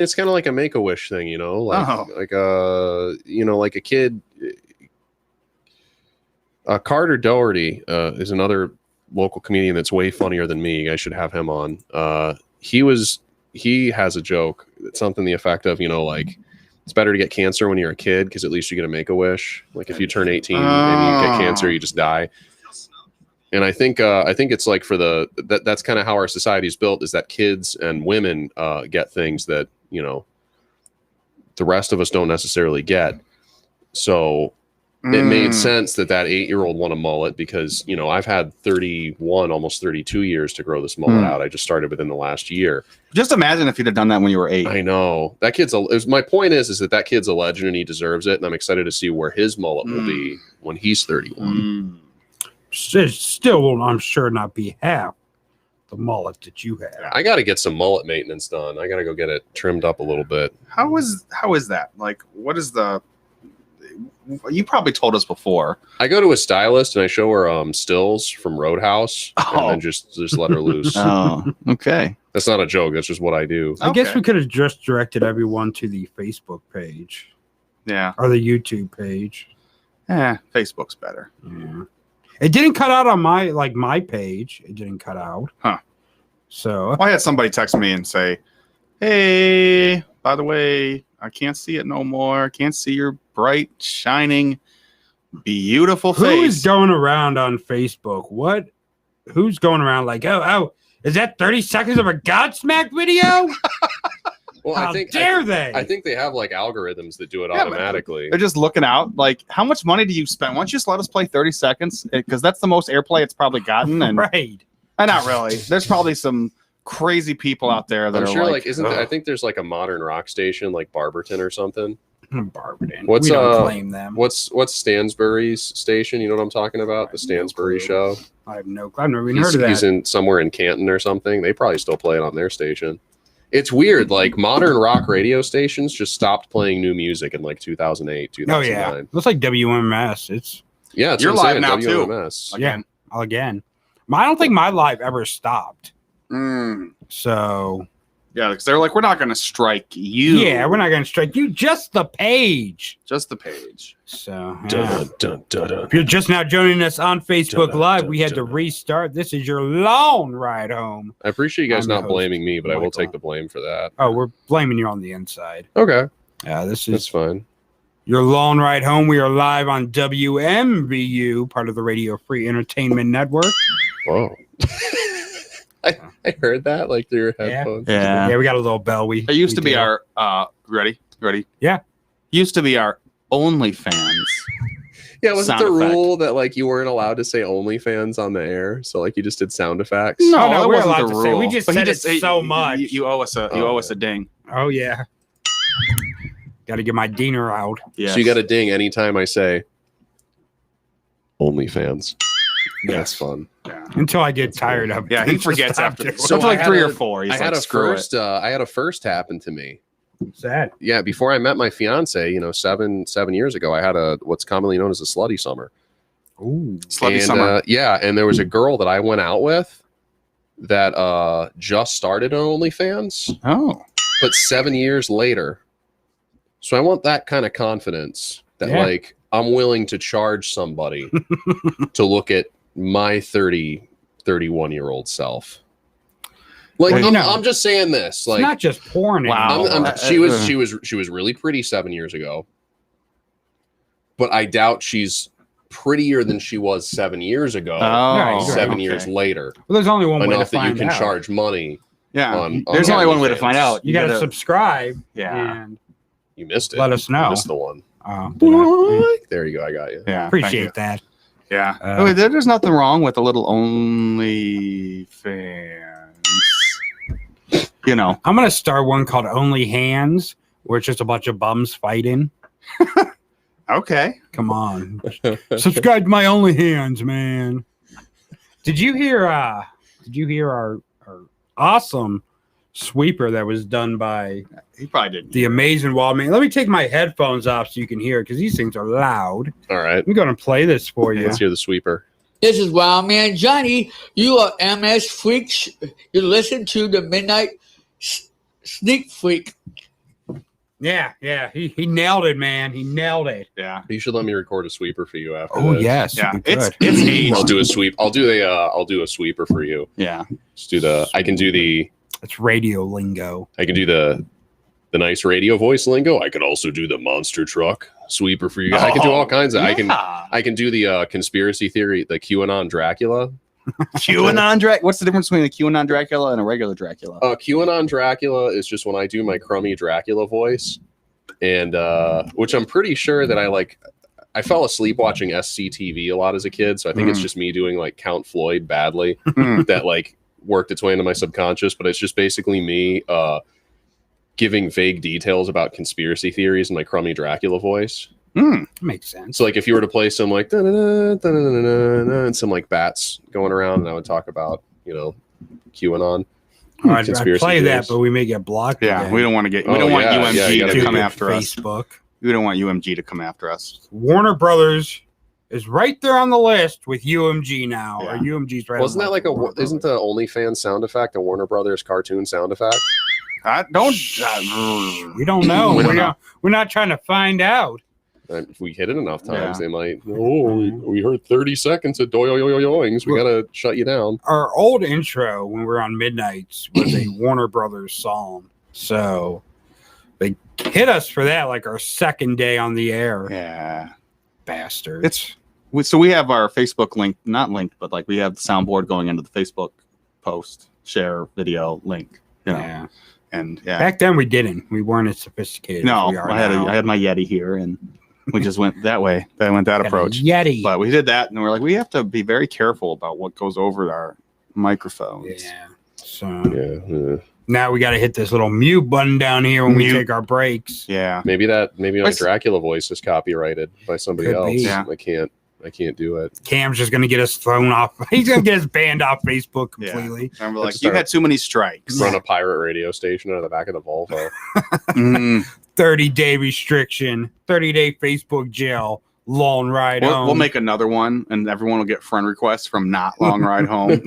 It's kind of like a Make-A-Wish thing, you know, like a kid. Carter Doherty is another local comedian that's way funnier than me. I should have him on. He has a joke. It's something the effect of, you know, like it's better to get cancer when you're a kid because at least you get to make a wish. Like if you turn 18 and you get cancer, you just die. And I think it's like for that's kind of how our society is built, is that kids and women get things that, you know, the rest of us don't necessarily get. So it made sense that 8-year-old won a mullet because, you know, I've had 31, almost 32 years to grow this mullet out. I just started within the last year. Just imagine if you'd have done that when you were 8. I know. That kid's my point is that kid's a legend and he deserves it. And I'm excited to see where his mullet will be when he's 31. Still will, I'm sure, not be half the mullet that you have. I got to get some mullet maintenance done. I got to go get it trimmed up a little bit. How is that? Like, what is the... You probably told us before. I go to a stylist and I show her stills from Roadhouse and then just let her loose. Oh, okay. That's not a joke. That's just what I do. I guess we could have just directed everyone to the Facebook page. Yeah. Or the YouTube page. Facebook's better. Yeah. It didn't cut out on my page. It didn't cut out. Huh. So I had somebody text me and say, hey, by the way, I can't see it no more. I can't see your bright, shining, beautiful face. Who is going around on Facebook? Who's going around like, oh, is that 30 seconds of a Godsmack video? Well, How dare they? I think they have like algorithms that do it automatically. They're just looking out. Like, how much money do you spend? Why don't you just let us play 30 seconds? Because that's the most airplay it's probably gotten. And right. Not really. There's probably some crazy people out there that I'm are sure, like isn't there, I think there's like a modern rock station like Barberton or something. Barberton. We don't claim them. What's Stansbury's station? You know what I'm talking about? The Stansbury show. I've never even heard of that. He's in somewhere in Canton or something. They probably still play it on their station. It's weird. Like modern rock radio stations just stopped playing new music in like 2008, 2009. Oh yeah, looks like WMS. It's you're live now WMS. Too. Again. I don't think my live ever stopped. So yeah, because they're like, we're not going to strike you. Yeah, we're not going to strike you. Just the page. Just the page. So yeah. If you're just now joining us on Facebook Live, we had to restart. This is your long ride home. I appreciate you guys not blaming me, but I will take the blame for that. Oh, we're blaming you on the inside. Okay. Yeah, that's fine. Your long ride home. We are live on WMVU, part of the Radio Free Entertainment Network. Whoa. I heard that like through your headphones. Yeah, we got a little bell. It used to be our ready? Yeah. Used to be our OnlyFans. Yeah, wasn't the rule that like you weren't allowed to say OnlyFans on the air? So like you just did sound effects? No, that wasn't the rule. We just said it so much. You owe us a ding. Oh yeah. Got to get my dinger out. Yes. So you got a ding anytime I say OnlyFans. Yes. That's fun. Yeah. Until I get tired of it. Yeah, he forgets after. So like 3 or 4. He's I had a first happen to me. Sad. Yeah, before I met my fiance, 7 years ago, I had what's commonly known as a slutty summer. Ooh, slutty summer. And there was a girl that I went out with that just started on OnlyFans. Oh, but 7 years later. So I want that kind of confidence that like I'm willing to charge somebody to look at my 31-year-old self. Like I'm just saying this. Like it's not just porn. Wow. She was really pretty 7 years ago, but I doubt she's prettier than she was 7 years ago. Oh, 7 years later. Well, there's only one way to find out that you can charge money. Yeah, there's only one way to find out. You got to subscribe. Yeah, and you missed it. Let us know. You missed the one. There you go. I got you. Yeah, appreciate that. Yeah, there's nothing wrong with a little OnlyFans. I'm gonna start one called Only Hands, where it's just a bunch of bums fighting. Okay, come on, subscribe to my Only Hands, man. Did you hear our awesome sweeper that was done by he probably didn't the amazing Wildman? Let me take my headphones off so you can hear it because these things are loud. All right, I'm gonna play this for you. Let's hear the sweeper. This is Wildman Johnny. You are MS Freaks. You listen to the Midnight Sneak Freak. Yeah, he nailed it, man. He nailed it. Yeah. You should let me record a sweeper for you after. Oh this. yes, Yeah. we It's could. aged. I'll do a sweep. I'll do a sweeper for you. Yeah. Just do the. I can do the. It's radio lingo. I can do the nice radio voice lingo. I can also do the monster truck sweeper for you. I can do all kinds of. Yeah. I can do the conspiracy theory, the QAnon Dracula. QAnon Dracula. What's the difference between a QAnon Dracula and a regular Dracula? QAnon Dracula is just when I do my crummy Dracula voice, and which I'm pretty sure that I like. I fell asleep watching SCTV a lot as a kid, so I think it's just me doing like Count Floyd badly that like worked its way into my subconscious. But it's just basically me giving vague details about conspiracy theories in my crummy Dracula voice. Makes sense. So like if you were to play some like da-da-da, da-da-da-da-da, and some like bats going around, and I would talk about QAnon. I'd conspiracy play theories. that, but we may get blocked. Yeah, again. we don't want to get. We Oh, don't want yeah, UMG yeah, you gotta to be come good. after us. Facebook. We don't want UMG to come after us. Warner Brothers is right there on the list with UMG now. Or Yeah. UMG's right. Wasn't on that the like list with Warner isn't the OnlyFans sound effect a Warner Brothers cartoon sound effect? I don't. Brothers? We don't know. We don't know. Mm-hmm. We're not trying to find out. If we hit it enough times, Yeah. they might. Oh, we heard 30 seconds of doyoyoyoings. We gotta shut you down. Our old intro when we were on Midnights was a Warner Brothers song. So they hit us for that like our second day on the air. Yeah. Bastards. So we have our Facebook link, not linked, but like we have the soundboard going into the Facebook post, share video link. You know, Yeah. and yeah. Back then we didn't. We weren't as sophisticated. No, as we are I now. had my Yeti here, and we just went that way. That went that Got a approach. Yeti. But we did that, and we're like, we have to be very careful about what goes over our microphones. Yeah. So Yeah. now we got to hit this little mute button down here when we Mute. take our breaks. Yeah. Maybe my What's- Dracula voice is copyrighted by somebody Could else. be. Yeah. I can't do it. Cam's just going to get us thrown off. He's going to get us banned off Facebook completely. And we're Let's like, you start- had too many strikes. Run a pirate radio station out of the back of the Volvo. Mm. 30-day restriction, 30-day Facebook jail, long ride home. We'll make another one, and everyone will get friend requests from Not Long Ride Home.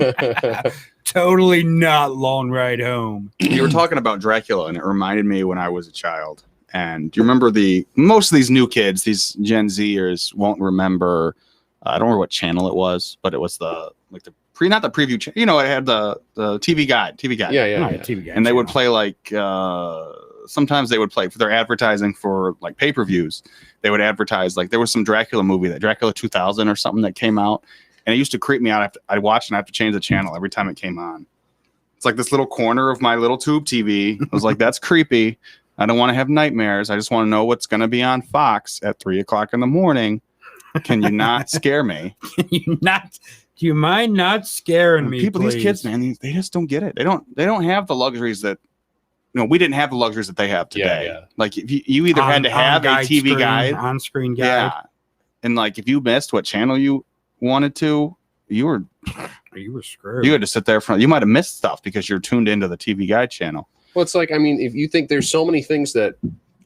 Totally not long ride home. You were talking about Dracula, and it reminded me when I was a child. And do you remember most of these new kids, these Gen Zers, won't remember. I don't remember what channel it was, but it was not the preview. It had the TV guide. yeah. TV guy And they would channel. play like sometimes they would play for their advertising for like pay-per-views. They would advertise like there was some Dracula movie, that Dracula 2000 or something that came out, and it used to creep me out. I watched and I have to change the channel every time it came on. It's like this little corner of my little tube TV. I was like, that's creepy. I don't want to have nightmares. I just want to know what's going to be on Fox at 3:00 in the morning. Can you not scare me? Do you mind not scaring me? People, please? these kids, man, they just don't get it. They don't have the luxuries that. We didn't have the luxuries that they have today. Yeah. Like if you either had to have a TV guide, on-screen guide. yeah, and like if you missed what channel you wanted to, you were screwed. you had to sit there for. You might have missed stuff because you're tuned into the TV guide channel. Well, it's like, I mean, if you think there's so many things that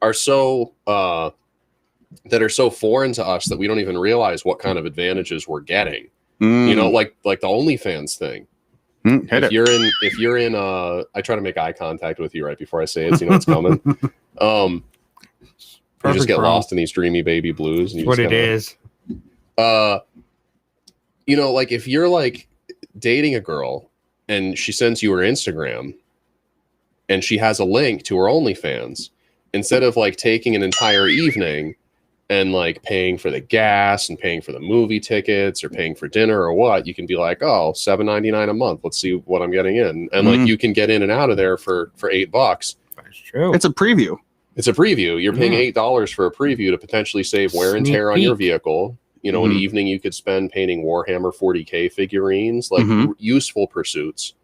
are so foreign to us that we don't even realize what kind of advantages we're getting. You know, like the OnlyFans thing. Hit If you're in I try to make eye contact with you right before I say it, so you know it's coming. You just get bro. lost in these dreamy baby blues. And you What just it is. Like if you're like dating a girl and she sends you her Instagram and she has a link to her OnlyFans, instead of like taking an entire evening and like paying for the gas and paying for the movie tickets or paying for dinner or what, you can be like, oh, $7.99 a month. Let's see what I'm getting in. And like you can get in and out of there for $8. That's true. It's a preview. It's a preview. You're paying $8 for a preview to potentially save wear and Sneak tear on your peek. vehicle. An evening you could spend painting Warhammer 40K figurines, like useful pursuits.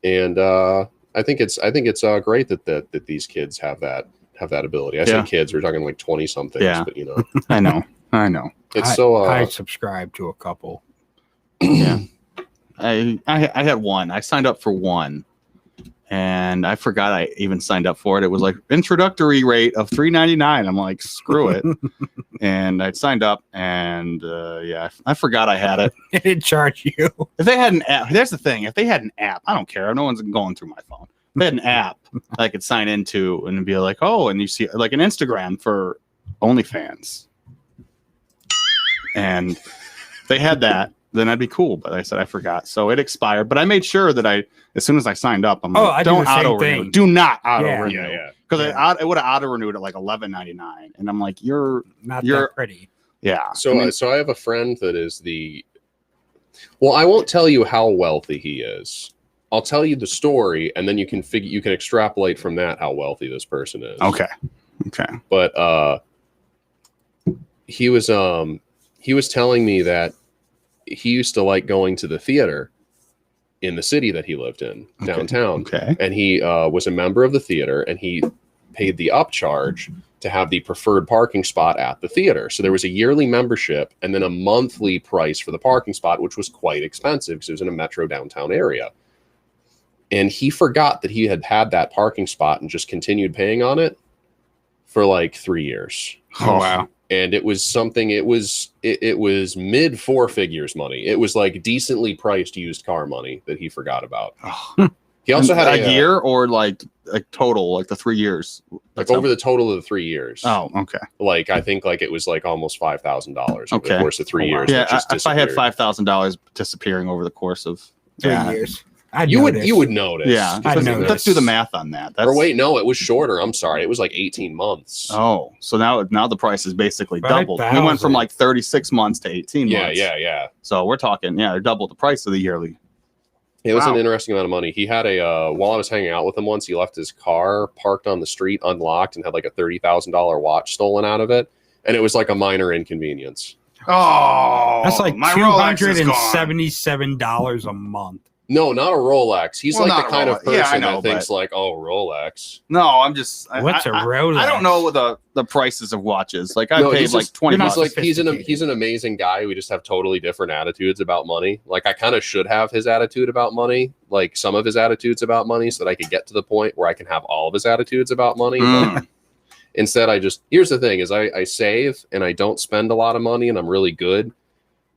And I think it's great that these kids have that ability. I say kids, we're talking like 20 somethings, Yeah. but I know. it's I subscribe to a couple. Yeah. I had one. I signed up for one, and I forgot I even signed up for it. It was like introductory rate of $3.99. I'm like, screw it. And I signed up, and I forgot I had it. They didn't charge you. If they had an app, that's the thing. If they had an app, I don't care. No one's going through my phone. they had an app I could sign into and be like, oh, and you see like an Instagram for OnlyFans. And they had that, then I'd be cool. But I said I forgot. So it expired. But I made sure that as soon as I signed up, I'm like, I don't do the same auto renew. thing. Do not auto renew. Yeah. Because it would have auto renewed at like $11.99. And I'm like, you're that pretty. yeah. So I have a friend that is well, I won't tell you how wealthy he is. I'll tell you the story, and then you can extrapolate from that how wealthy this person is. Okay. But he was telling me that he used to like going to the theater in the city that he lived in, downtown. Okay. And he was a member of the theater, and he paid the upcharge to have the preferred parking spot at the theater. So there was a yearly membership and then a monthly price for the parking spot, which was quite expensive because it was in a metro downtown area. And he forgot that he had that parking spot and just continued paying on it for like 3 years. Oh, wow. And it was something, it was mid 4 figures money. It was like decently priced used car money that he forgot about. Oh. He also had a year or like total, like the 3 years, like over the total of the 3 years. Oh, okay. Like I think like it was like almost $5,000 over the course of 3 years. Yeah, if I had $5,000 disappearing over the course of 3 years, you would notice. Yeah, let's do the math on that. Or wait, no, it was shorter. I'm sorry, it was like 18 months. Oh, so now the price is basically doubled. We went from like 36 months to 18 months. Yeah. So we're talking, double the price of the yearly. It was an interesting amount of money. He had while I was hanging out with him once, he left his car parked on the street unlocked and had like a $30,000 watch stolen out of it. And it was like a minor inconvenience. Oh, that's like $277 a month. No, not a Rolex. He's like the kind of person that thinks like, oh, Rolex. No, I'm just. What's a Rolex? I don't know the prices of watches. Like I paid like $20. Like he's an amazing guy. We just have totally different attitudes about money. Like I kind of should have his attitude about money, like some of his attitudes about money, so that I could get to the point where I can have all of his attitudes about money. But instead, here's the thing: is I save and I don't spend a lot of money, and I'm really good.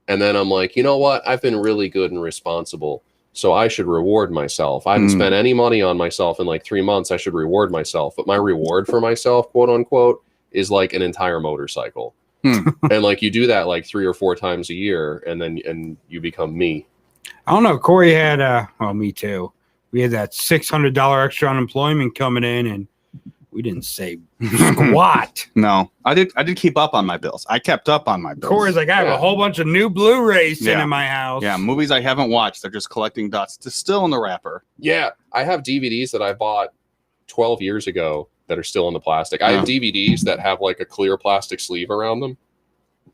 And then I'm like, you know what? I've been really good and responsible. So I should reward myself. I haven't spent any money on myself in like 3 months. I should reward myself. But my reward for myself, quote unquote, is like an entire motorcycle. And like you do that like 3 or 4 times a year, and you become me. I don't know. Corey had me too. We had that $600 extra unemployment coming in, and we didn't say squat. No, I did keep up on my bills. I kept up on my bills. Corey's like, I have a whole bunch of new Blu-rays sitting in my house. Yeah, movies I haven't watched. They're just collecting dust. It's still in the wrapper. Yeah, I have DVDs that I bought 12 years ago that are still in the plastic. I have DVDs that have like a clear plastic sleeve around them.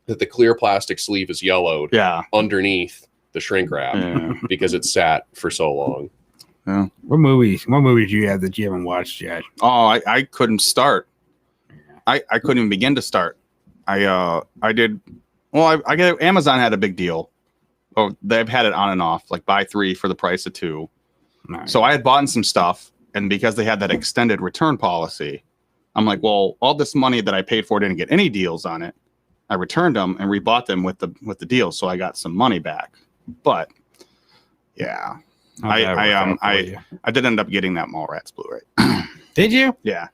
That the clear plastic sleeve is yellowed underneath the shrink wrap because it's sat for so long. Yeah. What movies do you have that you haven't watched yet? Oh, I couldn't start. I couldn't even begin to start. I did. Well, I get Amazon had a big deal. Oh, they've had it on and off, like buy 3 for the price of 2. Nice. So I had bought some stuff, and because they had that extended return policy, I'm like, well, all this money that I paid for didn't get any deals on it. I returned them and rebought them with the deal, so I got some money back. But yeah. I did end up getting that Mallrats Blu-ray. Did you? Yeah.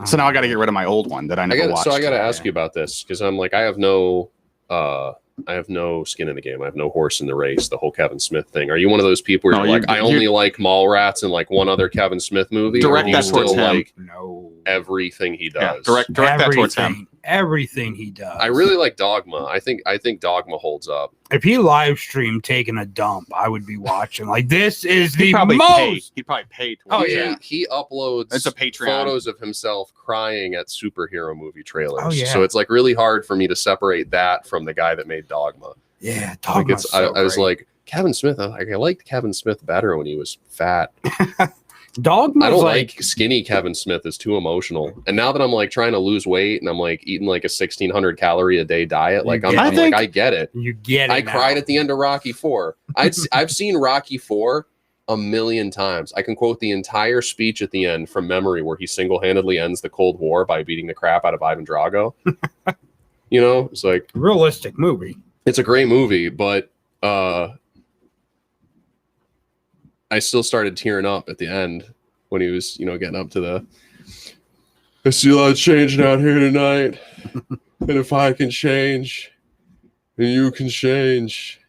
So now I got to get rid of my old one that I never watched. So I got to ask you about this because I'm like I have no skin in the game. I have no horse in the race. The whole Kevin Smith thing. Are you one of those people where you're like I only like Mallrats and like one other Kevin Smith movie? Direct that towards him. Like everything he does. Yeah, direct that towards him. Everything he does. I really like Dogma. I think Dogma holds up. If he live streamed taking a dump, I would be watching. Like this is He'd probably pay to watch it. He uploads it's a Patreon. Photos of himself crying at superhero movie trailers. Oh, yeah. So it's like really hard for me to separate that from the guy that made Dogma. Yeah, Dogma. Like I was like Kevin Smith. I liked Kevin Smith better when he was fat. Dogma. I don't like skinny Kevin Smith. Is too emotional. And now that I'm like trying to lose weight and I'm like eating like a 1,600 calorie a day diet, like I get it. You get it. I cried at the end of Rocky IV. I've seen Rocky IV a million times. I can quote the entire speech at the end from memory where he single-handedly ends the Cold War by beating the crap out of Ivan Drago. You know, it's like realistic movie. It's a great movie, but I still started tearing up at the end when he was, getting up to the. I see a lot of changing out here tonight, and if I can change, and you can change,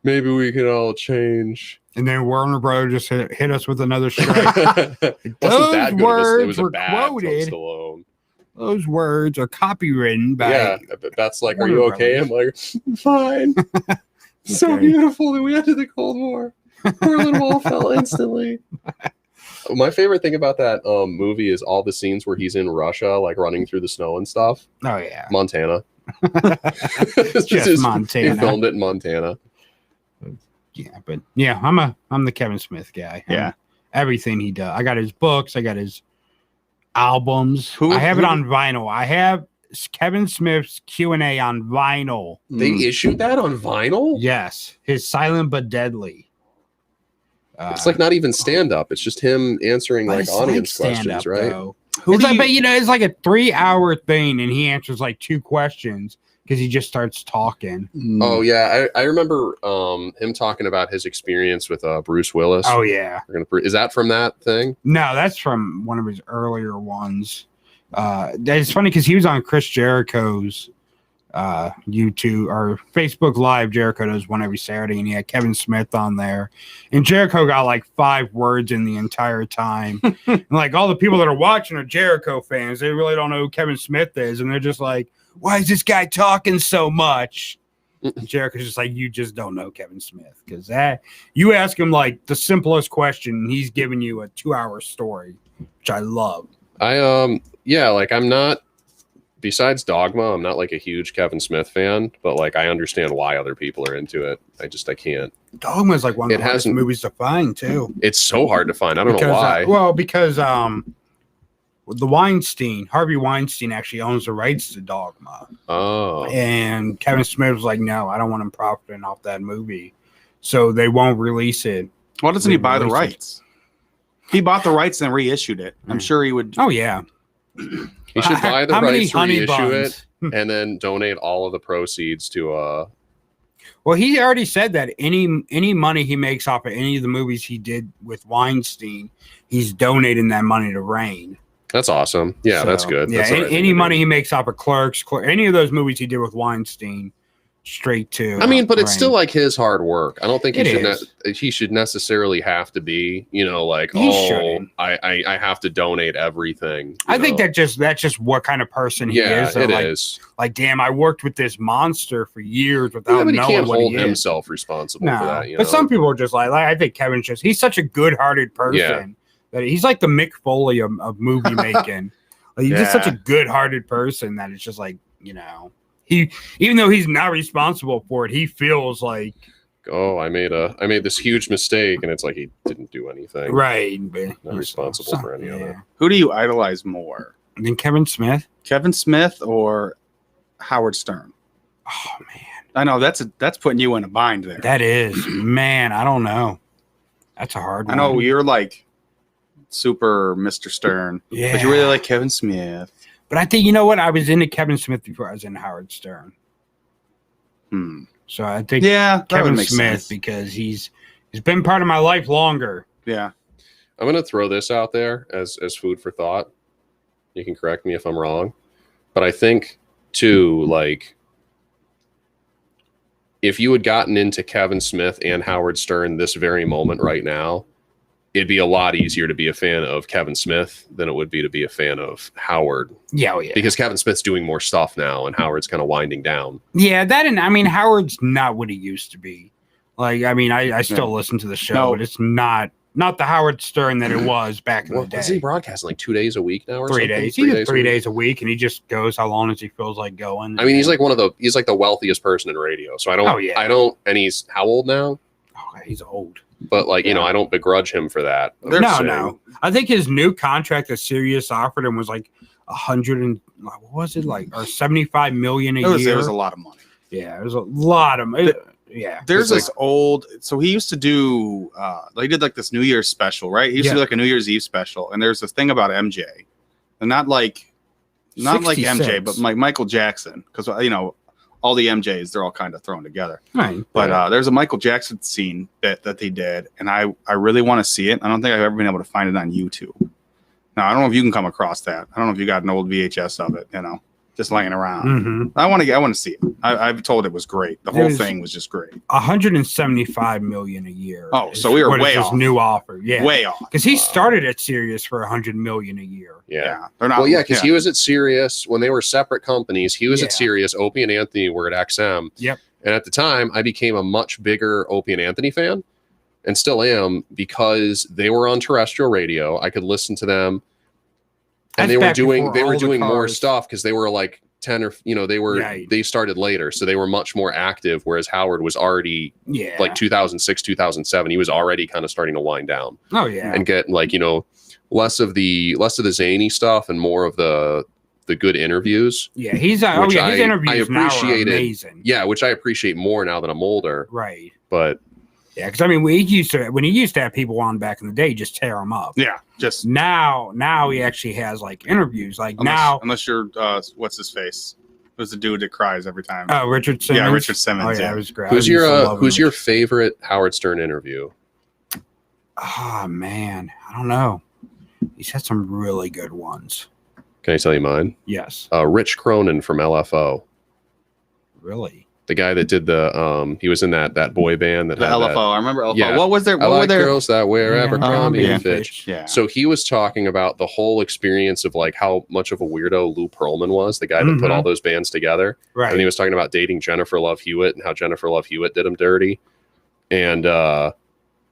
maybe we can all change. And then Warner Bros. Just hit us with another strike. Those words were quoted. Those words are copywritten by. Yeah, that's like, Warner are you okay? Brothers. I'm like, fine. So beautiful that we ended the Cold War. Berlin Wall fell instantly. My favorite thing about that movie is all the scenes where he's in Russia, like running through the snow and stuff. Oh yeah, Montana. Just Montana. He filmed it in Montana. Yeah, but yeah, I'm the Kevin Smith guy. Yeah, everything he does. I got his books. I got his albums. I have it on vinyl. I have Kevin Smith's Q&A on vinyl. They issued that on vinyl? Yes, his Silent but Deadly. It's like not even stand up. It's just him answering like audience questions, right? It's like a 3-hour thing, and he answers like 2 questions because he just starts talking. Oh yeah, I remember him talking about his experience with Bruce Willis. Oh yeah, is that from that thing? No, that's from one of his earlier ones. It's funny because he was on Chris Jericho's YouTube or Facebook Live. Jericho does one every Saturday, and he had Kevin Smith on there, and Jericho got like 5 words in the entire time. And like all the people that are watching are Jericho fans. They really don't know who Kevin Smith is, and they're just like, why is this guy talking so much? And Jericho's just like, you just don't know Kevin Smith, because that you ask him like the simplest question, and he's giving you a 2-hour story, which I love. I'm not, besides Dogma, I'm not like a huge Kevin Smith fan, but like I understand why other people are into it. I can't. Dogma is like one of the hardest movies to find too. It's so hard to find. I don't know why. Because Harvey Weinstein actually owns the rights to Dogma. Oh. And Kevin Smith was like, no, I don't want him profiting off that movie. So they won't release it. Why doesn't he buy the rights? He bought the rights and reissued it. I'm sure he would. Oh yeah. He should buy the rights, reissue it, and then donate all of the proceeds to Well, he already said that any money he makes off of any of the movies he did with Weinstein, he's donating that money to Rain. That's awesome. Yeah, that's good. Yeah, that's any money he makes off of Clerks, any of those movies he did with Weinstein, straight to. I mean, but it's still like his hard work. I don't think he should necessarily have to be, like, I have to donate everything. I think that's just what kind of person he is. It is. Like, damn, I worked with this monster for years without knowing he can't what hold he is. himself responsible for that. But some people are just like I think Kevin's he's such a good-hearted person. Yeah. That he's like the Mick Foley of movie making. Like, he's just such a good-hearted person that it's just like, he, even though he's not responsible for it, he feels like, oh, I made this huge mistake, and it's like he didn't do anything. Right. Not responsible for any of it. Who do you idolize more? Than Kevin Smith? Kevin Smith or Howard Stern? Oh man. I know that's putting you in a bind there. That is. Man, I don't know. That's a hard one. I know you're like super Mr. Stern, but you really like Kevin Smith. But I think, you know what? I was into Kevin Smith before I was into Howard Stern. So I think Kevin Smith sense. Because he's been part of my life longer. Yeah. I'm going to throw this out there as food for thought. You can correct me if I'm wrong. But I think, too, like, if you had gotten into Kevin Smith and Howard Stern this very moment right now, it'd be a lot easier to be a fan of Kevin Smith than it would be to be a fan of Howard. Yeah, Because Kevin Smith's doing more stuff now, and Howard's kind of winding down. Yeah, Howard's not what he used to be. Like, I still listen to the show, but it's not the Howard Stern that it was back in the day. Is he broadcasting like 2 days a week now or 3 something? days. He did 3 days a week, and he just goes how long as he feels like going. He's like he's like the wealthiest person in radio. So and he's how old now? Oh, he's old. But I don't begrudge him for that. No. I think his new contract that Sirius offered him was like or 75 million a year. It was a lot of money. Yeah, it was a lot of money. Yeah. There's this so he used to do he did like this New Year's special, right? He used to do like a New Year's Eve special, and there's this thing about MJ. And not like MJ, but like Michael Jackson, because all the MJs, they're all kind of thrown together. Right. But there's a Michael Jackson scene that they did, and I really want to see it. I don't think I've ever been able to find it on YouTube. Now, I don't know if you can come across that. I don't know if you got an old VHS of it, just laying around. Mm-hmm. I want to see it. I've told it was great. The whole thing was just great. 175 million a year. Oh, so we were way off. New offer, yeah, way off. Because he started at Sirius for 100 million a year. Yeah. They're not. Well, yeah, because he was at Sirius when they were separate companies. He was at Sirius. Opie and Anthony were at XM. Yep. And at the time, I became a much bigger Opie and Anthony fan, and still am, because they were on terrestrial radio. I could listen to them, and they were doing more stuff because they were like 10 or they started later, so they were much more active, whereas Howard was already like 2006 2007 he was already kind of starting to wind down and get like less of the zany stuff and more of the good interviews. His interviews now are amazing. Which I appreciate more now that I'm older, right? But because when he used to have people on back in the day, just tear them up. Just now he actually has like interviews. Like unless you're what's his face? Who's the dude that cries every time? Oh, Richard Simmons. Yeah, Richard Simmons. Oh, yeah, it was great. Who's your favorite Howard Stern interview? Oh man, I don't know. He's had some really good ones. Can I tell you mine? Yes. Rich Cronin from LFO. Really? The guy that did he was in that boy band that the had LFO. That, I remember LFO. Yeah. What was there? What were there? Girls that wear Abercrombie and Fitch. Yeah. So he was talking about the whole experience of like how much of a weirdo Lou Pearlman was, the guy that put all those bands together. Right. And he was talking about dating Jennifer Love Hewitt and how Jennifer Love Hewitt did him dirty. And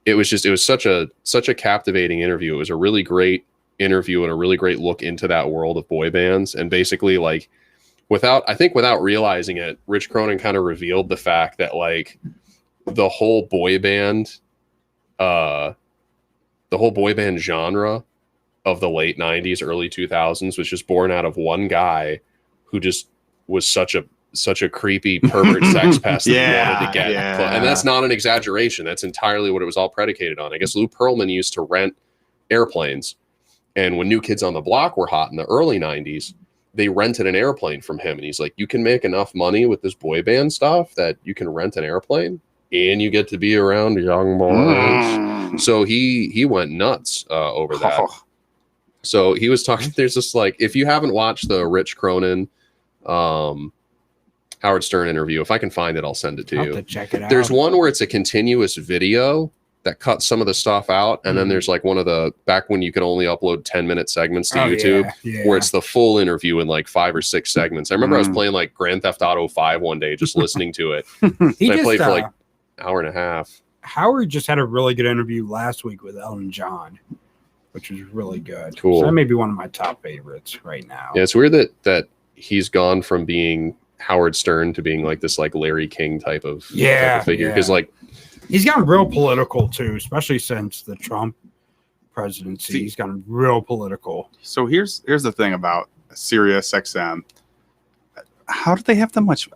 it was such a captivating interview. It was a really great interview and a really great look into that world of boy bands. And basically like without realizing it, Rich Cronin kind of revealed the fact that like the whole boy band genre of the late 90s, early 2000s was just born out of one guy who just was such a creepy pervert sex pest that he wanted to get. And that's not an exaggeration. That's entirely what it was all predicated on. I guess Lou Pearlman used to rent airplanes. And when New Kids on the Block were hot in the early 90s, they rented an airplane from him. And he's like, you can make enough money with this boy band stuff that you can rent an airplane and you get to be around young boys. So he went nuts over that. So he was talking, there's this like, if you haven't watched the Rich Cronin Howard Stern interview, if I can find it, I'll send it to you. I'll have to check it out. There's one where it's a continuous video that cuts some of the stuff out, and then there's like one of the back when you could only upload 10-minute segments to YouTube, where it's the full interview in like 5 or 6 segments. I remember I was playing like Grand Theft Auto 5 one day, just listening to it. I played for like an hour and a half. Howard just had a really good interview last week with Elton John, which was really good. Cool. So that may be one of my top favorites right now. Yeah, it's weird that he's gone from being Howard Stern to being like this like Larry King type of figure, because like he's gotten real political too, especially since the Trump presidency. He's gotten real political. So here's the thing about Sirius XM. How do they have that much?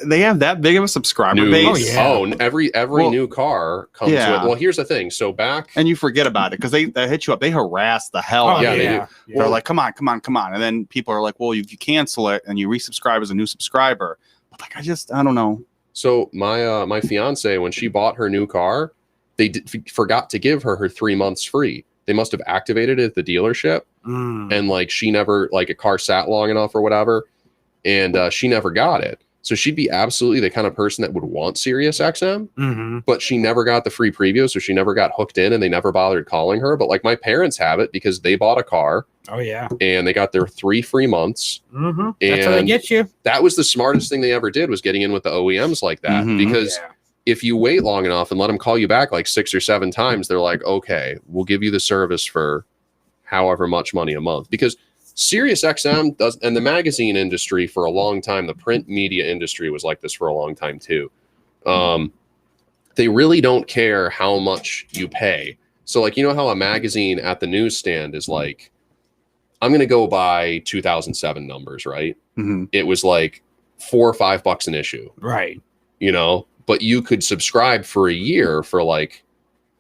They have that big of a subscriber base. Every new car comes with. Well, here's the thing. So back, and you forget about it because they hit you up. They harass the hell out of you. They do. They're like, come on, and then people are like, well, if you cancel it and you resubscribe as a new subscriber, but like, I don't know. So my fiance, when she bought her new car, they forgot to give her 3 months free. They must have activated it at the dealership, and like she never, like a car sat long enough or whatever, and she never got it. So she'd be absolutely the kind of person that would want Sirius XM, but she never got the free preview, so she never got hooked in, and they never bothered calling her. But like my parents have it because they bought a car. Oh yeah, and they got their 3 free months. And that's how they get you. That was the smartest thing they ever did, was getting in with the OEMs like that, because if you wait long enough and let them call you back like 6 or 7 times, they're like, okay, we'll give you the service for however much money a month. Because Sirius XM does, and the magazine industry for a long time, the print media industry was like this for a long time too. They really don't care how much you pay. So like, you know how a magazine at the newsstand is like, I'm going to go by 2007 numbers, right? It was like $4 or $5 an issue. Right. You know, but you could subscribe for a year for like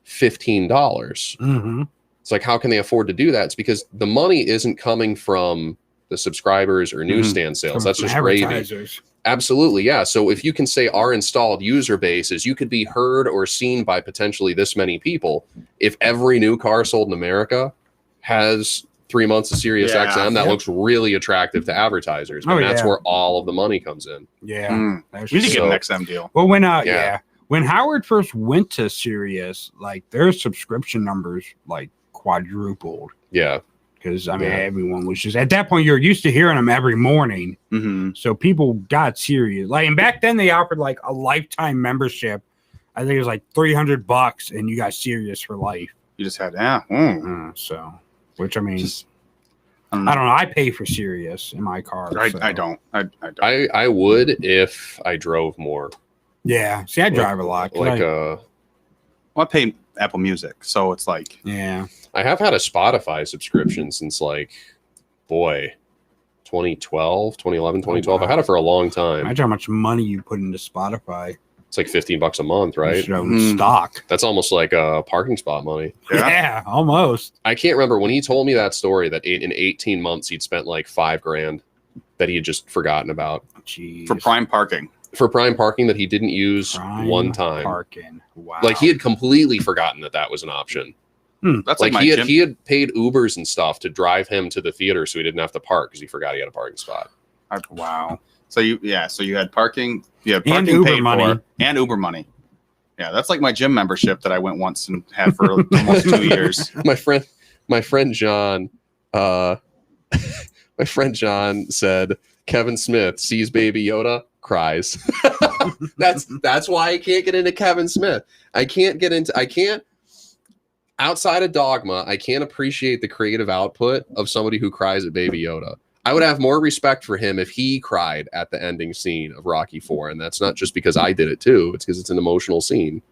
$15. It's like, how can they afford to do that? It's because the money isn't coming from the subscribers or newsstand sales. That's just gravy. Absolutely, yeah. So if you can say our installed user base is you could be heard or seen by potentially this many people, if every new car sold in America has 3 months of Sirius Yeah. XM, that Yep. looks really attractive to advertisers. Oh, And that's yeah. where all of the money comes in. Yeah. That's We should true. get an So- XM deal. Well, when Yeah. when Howard first went to Sirius, like their subscription numbers like quadrupled Yeah. because I mean Yeah. everyone was just at that point you're used to hearing them every morning, Mm-hmm. so people got Sirius. Like, and back then they offered like a lifetime membership. I think it was like $300, and you got Sirius for life. You just had So, which I mean, Just- I don't know. I pay for Sirius in my car. so. I don't. I don't. I would if I drove more. Yeah. See, I drive a lot. 'cause Like I, Well, I pay Apple Music, so it's like yeah. I have had a Spotify subscription since like 2012, 2011, 2012. wow. I had it for a long time. Imagine how much money you put into Spotify. It's like $15 a month, You right? should own Mhm. stock. That's almost like a parking spot money. Yeah. Almost. I can't remember when he told me that story that in 18 months he'd spent like $5,000 that he had just forgotten about Jeez. for prime parking. for prime parking that he didn't use Prime one time. Parking. Wow. Like he had completely forgotten that was an option. That's Like my he gym. had paid Ubers and stuff to drive him to the theater so he didn't have to park because he forgot he had a parking spot. Wow. So you had parking. You had And parking Uber paid money. for, and Uber money. Yeah, that's like my gym membership that I went once and had for almost 2 years. my friend John, my friend John said Kevin Smith sees Baby Yoda, cries. that's why I can't get into Kevin Smith. I can't outside of Dogma, I can't appreciate the creative output of somebody who cries at Baby Yoda. I would have more respect for him if he cried at the ending scene of Rocky IV, and that's not just because I did it too. It's because it's an emotional scene.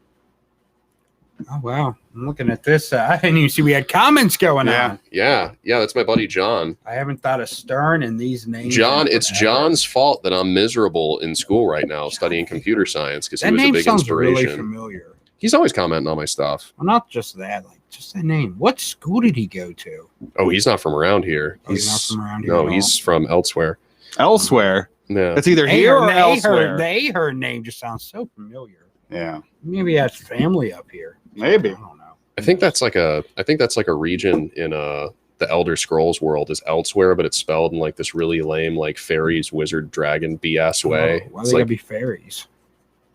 Oh wow. I'm looking at this. I didn't even see we had comments going Yeah. on. Yeah, that's my buddy John. I haven't thought of Stern in these names. John, in it's forever. John's fault that I'm miserable in school right now studying computer science because he That was a name big sounds inspiration. really familiar. He's always commenting on my stuff. Well, not just that, like just that name. What school did he go to? Oh, he's not from around here. Oh, he's not from around here. No, at all. he's from elsewhere. Elsewhere, Yeah. it's either here or elsewhere. The Ahern name just sounds so familiar. Yeah, Maybe he has family up here. maybe. I don't know. I think that's like a region in the Elder Scrolls world is elsewhere, but it's spelled in like this really lame like fairies, wizard, dragon BS way. Why It's they gotta like be fairies?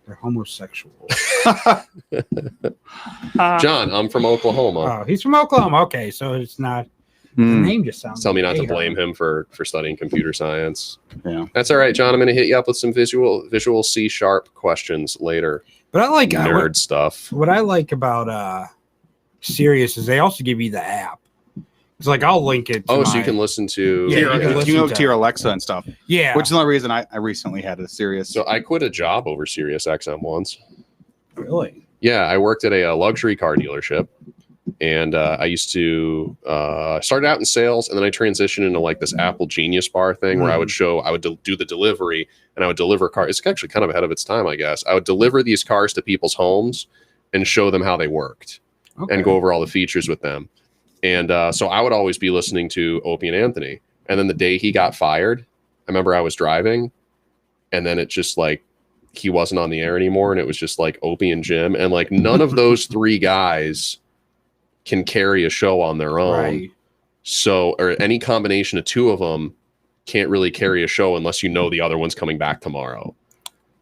They're homosexual. John, I'm from Oklahoma. Oh, he's from Oklahoma. Okay, so it's not. The Hmm. name just sounds. Tell me not to Ahern. blame him for studying computer science. Yeah. That's all right, John. I'm going to hit you up with some visual C# questions later. But I like Nerd stuff. what I like about Sirius is they also give you the app. It's like I'll link it. To So you my- can listen to. Yeah, To you your, can you listen know, to to your Alexa and stuff. Yeah. Which is the only reason I recently had a serious. So I quit a job over Sirius XM once. Really? Yeah, I worked at a luxury car dealership, and I used to started out in sales, and then I transitioned into like this Apple Genius Bar thing where I would do the delivery, and I would deliver cars. It's actually kind of ahead of its time, I guess. I would deliver these cars to people's homes and show them how they worked Okay. and go over all the features with them. And so I would always be listening to Opie and Anthony. And then the day he got fired, I remember I was driving, and then it just like he wasn't on the air anymore, and it was just like Opie and Jim, and like none of those three guys can carry a show on their own. Right. So, or any combination of two of them can't really carry a show unless you know the other one's coming back tomorrow.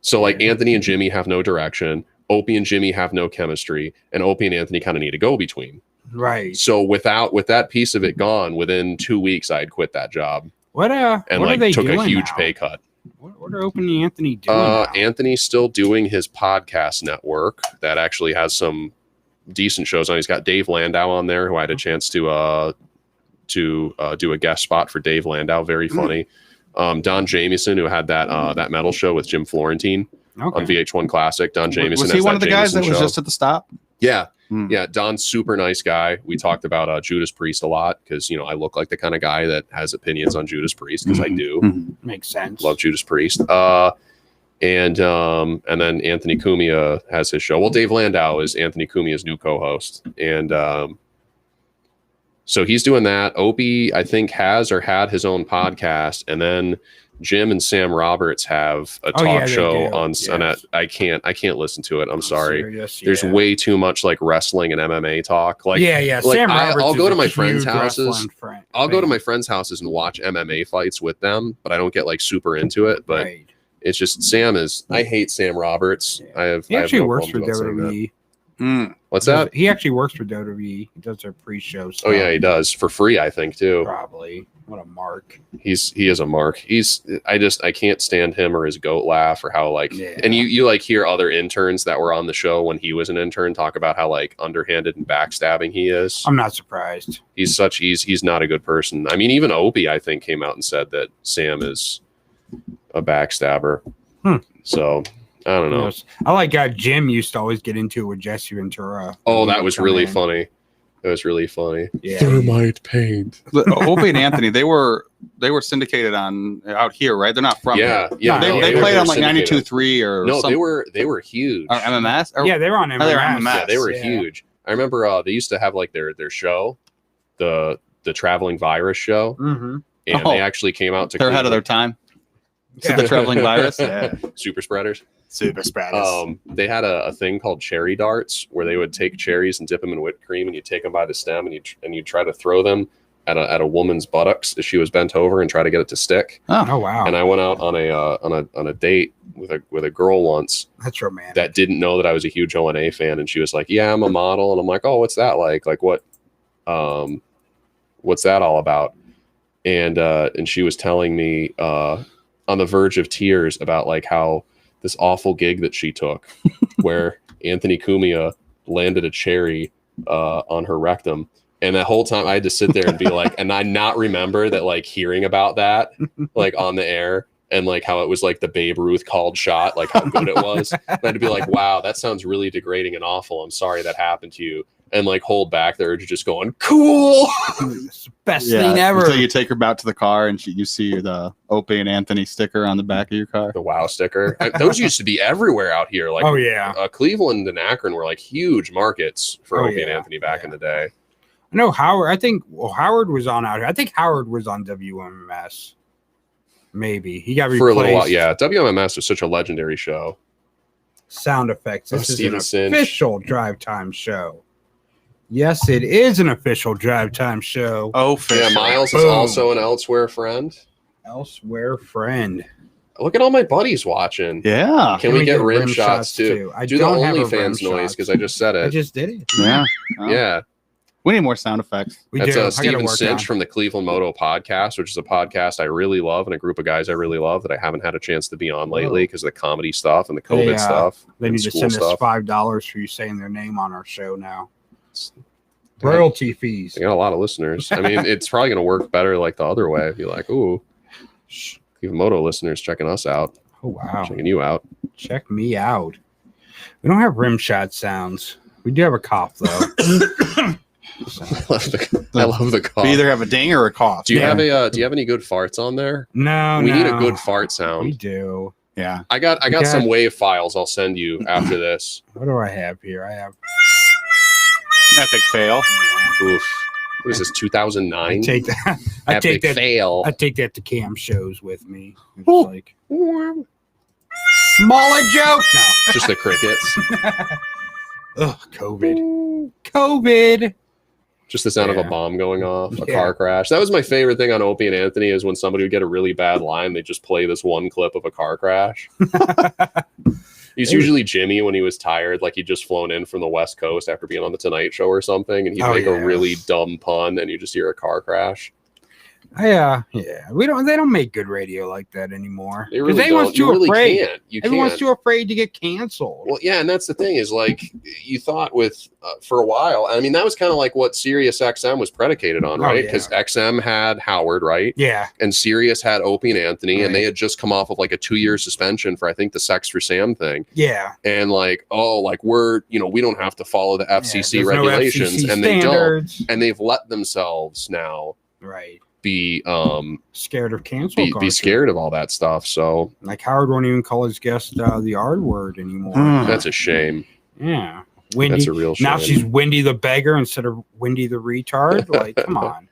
So like Anthony and Jimmy have no direction, Opie and Jimmy have no chemistry, and Opie and Anthony kind of need a go between. Right. So with that piece of it gone, within 2 weeks I had quit that job What and what are like they took a doing huge now? pay cut. What are Open and Anthony doing now? Anthony's still doing his podcast network that actually has some decent shows on. He's got Dave Landau on there, who I had a chance to do a guest spot for Dave Landau. Very funny. Don Jamieson, who had that metal show with Jim Florentine on Okay. VH1 Classic. Don Jamieson Was he has one that of the guys that Jameson was show. just at the stop? Yeah. Hmm. Yeah, Don's super nice guy. We talked about Judas Priest a lot because I look like the kind of guy that has opinions on Judas Priest because I do. Makes sense. Love Judas Priest. And then Anthony Cumia has his show. Well, Dave Landau is Anthony Cumia's new co-host, and So he's doing that. Opie, I think, has or had his own podcast, and then Jim and Sam Roberts have a talk show on. Yes. I can't listen to it. I'm sorry. Serious, There's way too much like wrestling and MMA talk. Like Like, Sam Roberts I'll go is to a my friends' huge houses. wrestling I'll go to fan. my friends' houses and watch MMA fights with them, but I don't get like super into it. But Right. it's just Sam is. I hate Sam Roberts. Yeah. He I have actually no works for qualms about saying that. WWE. Mm. He actually works for WWE. He does their pre-show stuff. Oh yeah, he does for free. I think too. Probably. What a mark. He is a mark. I can't stand him or his goat laugh or how like. Yeah. And you like hear other interns that were on the show when he was an intern talk about how like underhanded and backstabbing he is. I'm not surprised. He's not a good person. I mean, even Opie I think came out and said that Sam is a backstabber. So I don't know. Yes. I like how Jim used to always get into it with Jesse Ventura. Oh, that was really funny. It was really funny. Yeah. Thermite paint. Opie and Anthony, they were syndicated on out here, right? They're not from here. Yeah. They were played on like syndicated. 92.3 or No, something. they were huge. Or MMS? Or, Yeah, they were on MMS. they were on MMS. Yeah, they were huge. I remember they used to have like their show, the Traveling Virus show, Mm-hmm. and they actually came out to they're ahead of their time. So the traveling virus. Yeah. Super spreaders. Super spreaders. They had a thing called cherry darts where they would take cherries and dip them in whipped cream, and you take them by the stem and you try to throw them at a woman's buttocks as she was bent over and try to get it to stick. Oh wow. And I went out on a date with a girl once That's romantic. that didn't know that I was a huge ONA fan, and she was like, "Yeah, I'm a model," and I'm like, "Oh, what's that like? Like what's that all about?" And she was telling me on the verge of tears about like how this awful gig that she took where Anthony Cumia landed a cherry on her rectum. And that whole time I had to sit there and be like, and I not remember that like hearing about that like on the air and like how it was like the Babe Ruth called shot, like how good it was. And I had to be like, wow, that sounds really degrading and awful. I'm sorry that happened to you. And like hold back the urge of just going, cool. It's the best thing ever. Until you take her out to the car and you see the Opie and Anthony sticker on the back of your car. The wow sticker. Those used to be everywhere out here. Like, oh yeah. Cleveland and Akron were like huge markets for Opie and yeah. Anthony back in the day. I know Howard. I think Howard was on out here. I think Howard was on WMS. Maybe he got replaced For a little while. Yeah, WMMS was such a legendary show. Sound effects. This is Steven an Cinch. official Drive Time show. Yes, it is an official Drive Time show. Oh, Yeah, Miles is Boom. also an Elsewhere friend. Elsewhere friend. Look at all my buddies watching. Yeah. Can we get rim shots too? I Do the don't have a rim OnlyFans noise shots. because I just said I it. just did it. Yeah. Yeah, We need more sound effects. We that's do. I Steven gotta work Cinch on. from the Cleveland Moto podcast, which is a podcast I really love and a group of guys I really love that I haven't had a chance to be on lately because of the comedy stuff and the COVID stuff. They and need to school send stuff. us $5 for you saying their name on our show now. Royalty fees. They got a lot of listeners. I mean, it's probably going to work better like the other way. Be like, ooh, Cleveland Moto listeners checking us out, Oh wow. checking you out. Check me out. We don't have rim shot sounds. We do have a cough though. I love the cough. We either have a ding or a cough. Do you have any good farts on there? No, We need a no. good fart We sound. do. Yeah. I got Okay. some wave files I'll send you after this. What do I have here? I have. Epic fail. Oof. What is this, 2009? I take that. I Epic take that. fail. I take that to cam shows with me. It's Ooh. like mullet joke. No. Just the crickets. Ugh, COVID. COVID. Just the sound of a Yeah. bomb going off, a Yeah. car crash. That was my favorite thing on Opie and Anthony is when somebody would get a really bad line, they just play this one clip of a car crash. He's usually Jimmy when he was tired, like he'd just flown in from the West Coast after being on the Tonight Show or something, and he'd Oh, make yeah. a really dumb pun, and you just hear a car crash. Yeah. They don't make good radio like that anymore. They really everyone's don't. You too really afraid. can't. You Everyone's can't. too afraid to get canceled. Well, yeah, and that's the thing is like you thought with for a while. I mean, that was kind of like what Sirius XM was predicated on, Oh, right? yeah. Because XM had Howard, right? Yeah. And Sirius had Opie and Anthony, and Right. they had just come off of like a 2-year suspension for I think the Sex for Sam thing. Yeah. And like, oh, like we're we don't have to follow the FCC There's no regulations, FCC and they don't, standards. and they've let themselves now Right. be Scared of cancel be culture. scared of all that stuff. So Like Howard won't even call his guest the R word anymore. Hmm. that's a shame. Yeah. Windy. That's a real shame. Now she's Windy the beggar instead of Windy the retard. Like, come on.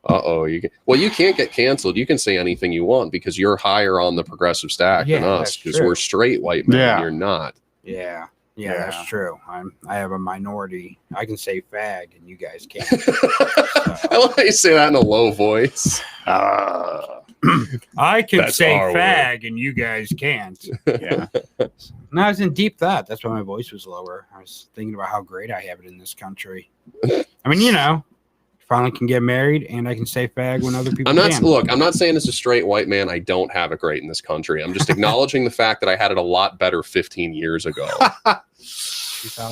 You can't get canceled. You can say anything you want because you're higher on the progressive stack than us because we're straight white men. Yeah. You're not. Yeah, that's true. I have a minority. I can say fag, and you guys can't. I love how you say that in a low voice. I can That's say our fag, and you guys can't. Yeah. No, I was in deep thought. That's why my voice was lower. I was thinking about how great I have it in this country. I mean, finally can get married, and I can say fag when other people can. Look, I'm not saying as a straight white man I don't have it great in this country. I'm just acknowledging the fact that I had it a lot better 15 years ago.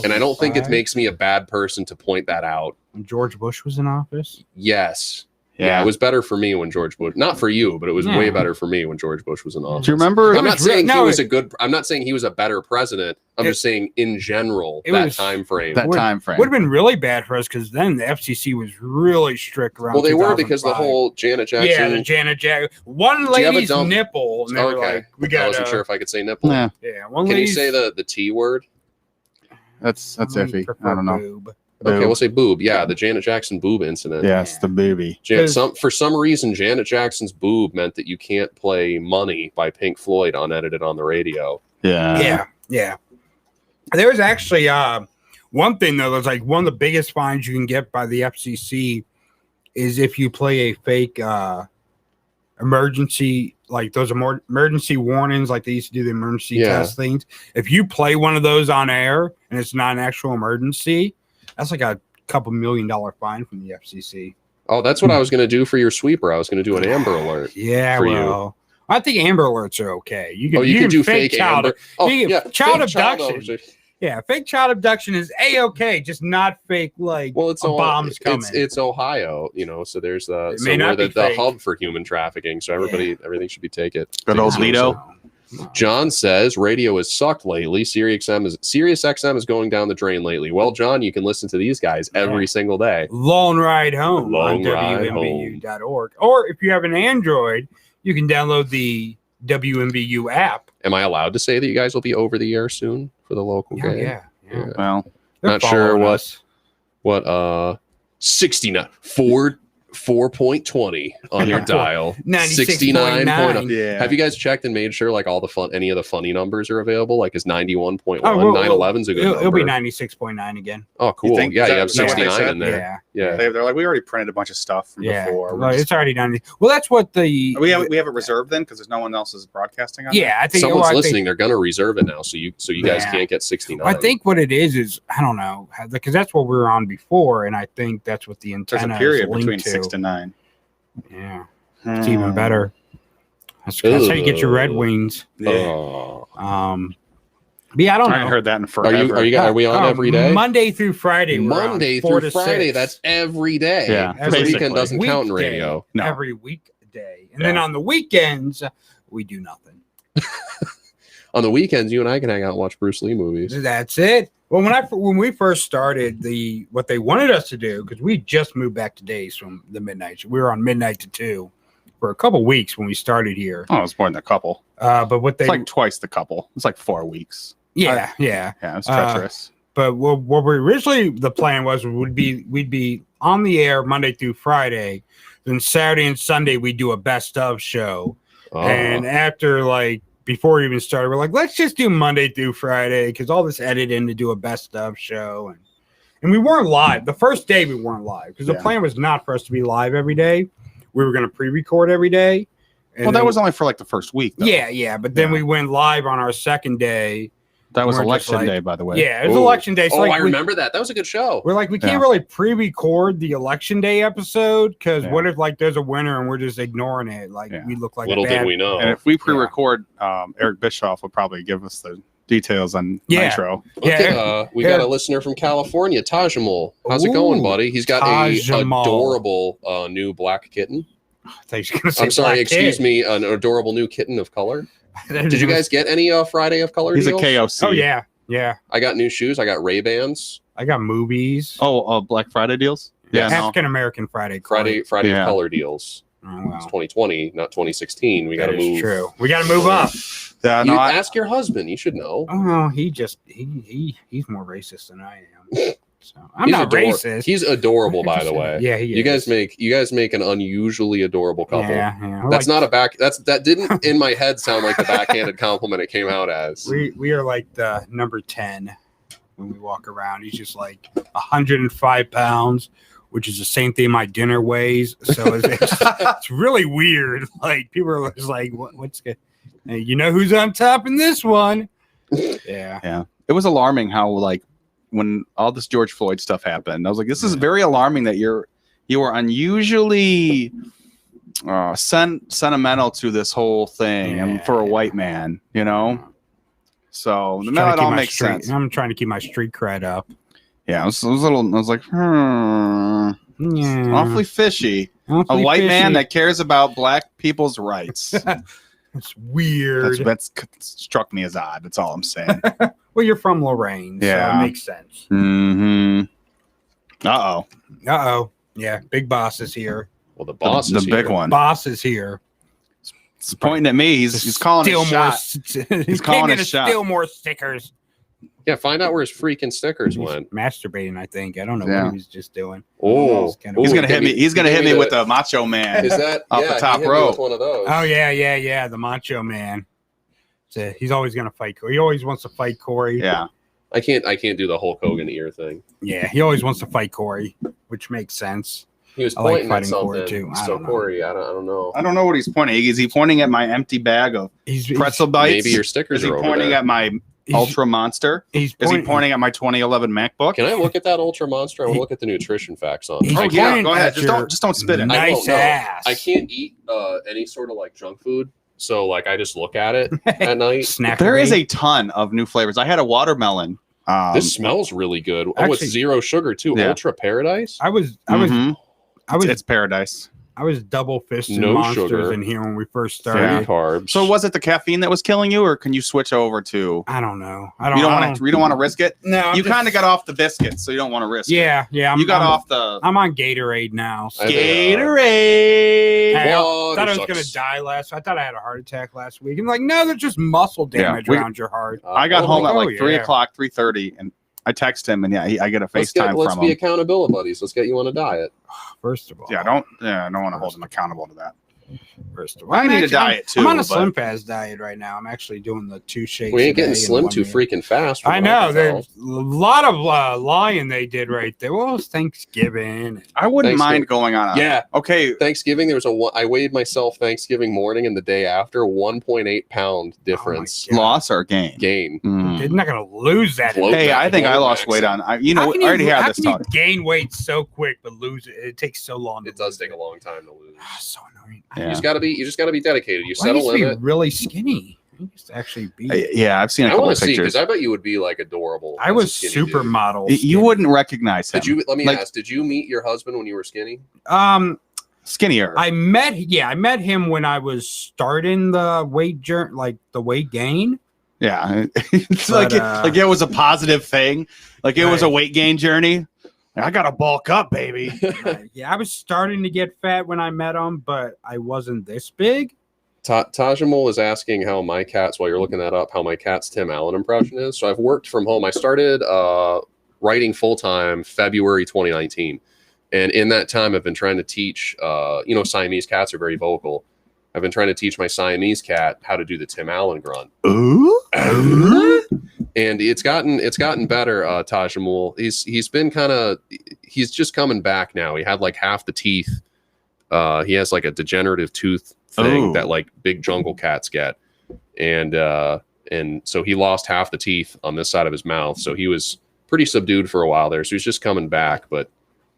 And I don't think it makes me a bad person to point that out. When George Bush was in office? Yes. Yeah, it was better for me when George Bush, not for you, but it was way better for me when George Bush was in office. Do you remember? I'm not saying he was I'm not saying he was a better president. I'm just saying in general, that time frame. That time frame would have been really bad for us because then the FCC was really strict around. Well, they were because the whole Janet Jackson. Yeah, the Janet Jackson. One lady's nipple. And they were like, I wasn't sure if I could say nipple. Yeah. One Can you say the T word? That's iffy. I don't know. Boob. Okay, we'll say boob. Yeah, the Janet Jackson boob incident. Yes, the booby. For some reason, Janet Jackson's boob meant that you can't play Money by Pink Floyd unedited on the radio. Yeah. There was actually one thing, though, that's like one of the biggest fines you can get by the FCC is if you play a fake emergency, like those emergency warnings, like they used to do the emergency test things. If you play one of those on air and it's not an actual emergency, that's like a couple $1 million fine from the FCC. Oh, that's what I was going to do for your sweeper. I was going to do an Amber Alert. Yeah, you. I think Amber Alerts are okay. You can do fake Amber. Child abduction. Yeah, fake child abduction is a-okay, just not fake it's bombs coming. It's Ohio, so there's the hub for human trafficking. So everything should be taken. Good old Lido. John says radio has sucked lately. Sirius XM is going down the drain lately. Well, John, you can listen to these guys every single day. Long Ride Home on WMBU.org. Or if you have an Android, you can download the WMBU app. Am I allowed to say that you guys will be over the air soon for the local game? Yeah. Well, not sure what 69 Ford 4.20 on your dial. 69.0. Yeah. Have you guys checked and made sure any of the funny numbers are available? Like is 91.1, 911's a good number. It'll be 96.9 again. Oh, cool. You have 69 in there. Yeah. They're like, we already printed a bunch of stuff from before. Well, it's already 90. Well, that's what we have it reserved then because there's no one else is broadcasting on it? I think someone's listening. They're going to reserve it now. So you guys can't get 69. I think what it is I don't know, because that's what we were on before. And I think that's what the antenna There's a period is between to. 6 to 9. Yeah, it's even better. That's how you get your Red Wings. Oh. But I don't know. I haven't heard that in forever. Are we on every day? Monday through Friday. Monday through Friday. 6. That's every day. Yeah, the weekend doesn't count in radio. No. Every weekday, and then on the weekends we do nothing. On the weekends, you and I can hang out and watch Bruce Lee movies. That's it. Well, when we first started what they wanted us to do, because we just moved back to days from the midnight. We were on midnight to 2 for a couple weeks when we started here. Oh, it's more than a couple. But it's like twice the couple. It's like 4 weeks. Yeah. It's treacherous. But what we originally the plan was we'd be on the air Monday through Friday, then Saturday and Sunday we'd do a best of show, and after before we even started, we're like, let's just do Monday through Friday because all this editing to do a best of show. And we weren't live. The first day we weren't live because the plan was not for us to be live every day. We were going to pre-record every day. And that was only for the first week. Though. Yeah. But then we went live on our second day. That was election day, by the way. Yeah, it was election day. So I remember that. That was a good show. We're like, we can't really pre-record the election day episode because what if there's a winner and we're just ignoring it? We look like little did we know. And if we pre-record, Eric Bischoff would probably give us the details on Nitro. Okay, we got a listener from California, Tajamul. How's it going, buddy? He's got a adorable new black kitten. I'm sorry, excuse me, an adorable new kitten of color. Did you guys get any Friday of Color He's deals? a KOC. Oh, yeah. I got new shoes. I got Ray-Bans. I got movies. Oh, Black Friday deals? Yeah, African-American Friday. Friday of Color deals. Oh, wow. It's 2020, not 2016. We got to move. True. We got to move up. Yeah, You no, ask your husband. You should know. Oh, he's more racist than I am. So I'm not racist. He's adorable, by the way. Yeah, he you is. You guys make an unusually adorable couple. Yeah. That's not a back. That didn't in my head sound like the backhanded compliment it came out as. We are like the number 10 when we walk around. He's just like 105 pounds, which is the same thing my dinner weighs. So it's really weird. Like people are just like, what's good? Hey, you know who's on top in this one? Yeah. It was alarming how like when all this George Floyd stuff happened, I was like, this is very alarming that you are unusually sentimental to this whole thing, and for a white man, you know. So it all makes sense. I'm trying to keep my street cred up. Yeah, it was a little. I was like, Yeah, awfully fishy. A white man that cares about black people's rights. It's weird. That's struck me as odd. That's all I'm saying. Well, you're from Lorraine, so it makes sense. Mm-hmm. Uh-oh. Yeah, big boss is here. Well, the boss is the here. big one. Boss is here. He's pointing at me. He's calling a shot. He's calling a shot. Steal more stickers. Yeah, find out where his freaking stickers He's went. masturbating, I think. I don't know what he was just doing. He's gonna hit me. He's gonna hit me with a Macho Man. Is that off the top rope? One of those. Oh yeah, the Macho Man. So he's always gonna fight. He always wants to fight Corey. Yeah, I can't do the Hulk Hogan ear thing. Yeah, he always wants to fight Corey, which makes sense. He was I like pointing at fighting something. Corey, too. I So don't know. Corey, I don't know. I don't know what he's pointing. Is he pointing at my empty bag of pretzel bites? Maybe your stickers Is he are over pointing there. at my Ultra Monster? Is he pointing at my 2011 MacBook? Can I look at that Ultra Monster? I want to look at the nutrition facts on it. He's Oh I yeah, pointing go ahead. at Just don't spit it. nice won't know. ass. I can't eat any sort of like junk food, so like I just look at it at night. Snack. There is a ton of new flavors. I had a watermelon. This smells really good. Oh, actually- it's 0 sugar too. Yeah. Ultra Paradise. It's paradise. I was double fisting No monsters sugar. in here when we first Free started. carbs. So was it the caffeine that was killing you, or can you switch over to? I don't know. You don't want to risk it. No, You kind of got off the biscuits, so you don't want to risk it. Yeah. You got off the I'm on Gatorade now. So. Gatorade. Hey, I Water thought I was sucks. gonna die last. I thought I had a heart attack last week. I'm like, no, there's just muscle damage around your heart. I got home at like 3 yeah. o'clock, 3:30, and I text him, and I get a FaceTime Let's from be him. accountability buddies. Let's get you on a diet. First of all, I don't want to hold him accountable to that. First of all, I need a diet too. I'm on a but- Slim Fast diet right now. I'm actually doing the 2 shakes. We ain't a getting day in slim 1 too meal. freaking fast. I know. There's a lot of lying they did right there. Well, it's Thanksgiving. I wouldn't mind going on. Yeah. Okay. Thanksgiving, I weighed myself Thanksgiving morning and the day after, 1.8 pound difference. God. Loss or gain? Gain. Mm. They're not gonna lose that. Float Hey, back, I think I float lost back. weight on. I How can already had this how talk. can you gain weight so quick but lose it? It takes so long. It does take a long time to lose. So annoying. Yeah. You just gotta be dedicated. You Well, I set a used to be limit. really skinny. I used to actually be. Yeah, I've seen a I couple want of to see pictures. because I bet you would be like adorable. I as a was skinny super dude. model. You skinny. wouldn't recognize him. Did you? Let me Like- ask. Did you meet your husband when you were skinny? Skinnier. I met him when I was starting the weight journey, like the weight gain. Yeah, it's But, like it was a positive thing. Like it was a Right. weight gain journey. I gotta bulk up, baby. Yeah, I was starting to get fat when I met him, but I wasn't this big. Tajamul is asking how my cat's, while you're looking that up, how my cat's Tim Allen impression is. So I've worked from home. I started writing full time February 2019, and in that time, I've been trying to teach. Siamese cats are very vocal. I've been trying to teach my Siamese cat how to do the Tim Allen grunt. Ooh. And it's gotten better. Tajamul, he's just coming back now. He had like half the teeth. He has like a degenerative tooth thing Ooh. that like big jungle cats get, and so he lost half the teeth on this side of his mouth. So he was pretty subdued for a while there. So he's just coming back, but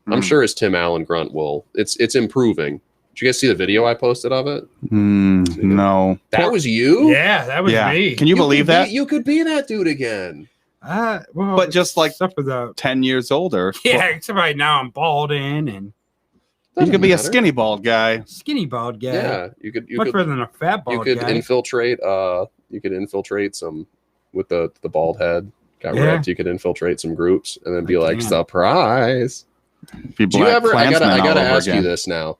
I'm sure his Tim Allen grunt it's improving. Did you guys see the video I posted of it? No. That was you? Yeah, that was me. Can you believe that? You could be that dude again. Well, But just like except for the 10 years older. yeah, except right now I'm balding and You could be a Doesn't matter. skinny bald guy. skinny bald guy. Yeah, you could Much better than a fat you bald could guy. infiltrate some with the bald head got Yeah. ripped. You could infiltrate some groups and then be I like, can. surprise. Be Do you Black ever I Klansman all gotta over ask you again. this now.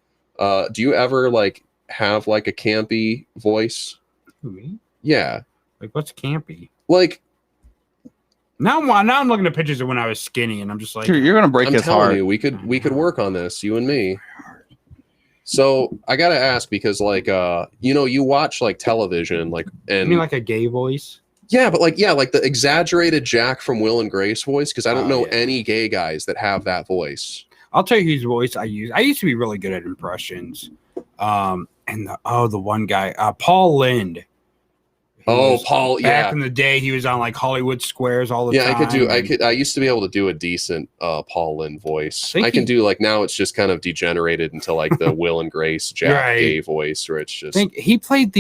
Do you ever like have like a campy voice? Me? Yeah. Like, what's campy? Like, Now I'm looking at pictures of when I was skinny, and I'm just like, You're gonna break I'm his telling heart. you, we could work on this, you and me. So I gotta ask because, like, you watch like television, like, you and mean like a gay voice? yeah, but like, yeah, like the exaggerated Jack from Will and Grace voice. Because I don't Oh, know yeah. any gay guys that have that voice. I'll tell you whose voice I use. I used to be really good at impressions. And the one guy, Paul Lynde. He was- Paul, back yeah. in the day, he was on like Hollywood Squares all the time. I used to be able to do a decent Paul Lynde voice. I I can do like, now it's just kind of degenerated into like the Will and Grace Jack Right. gay voice, where it's just. I think he played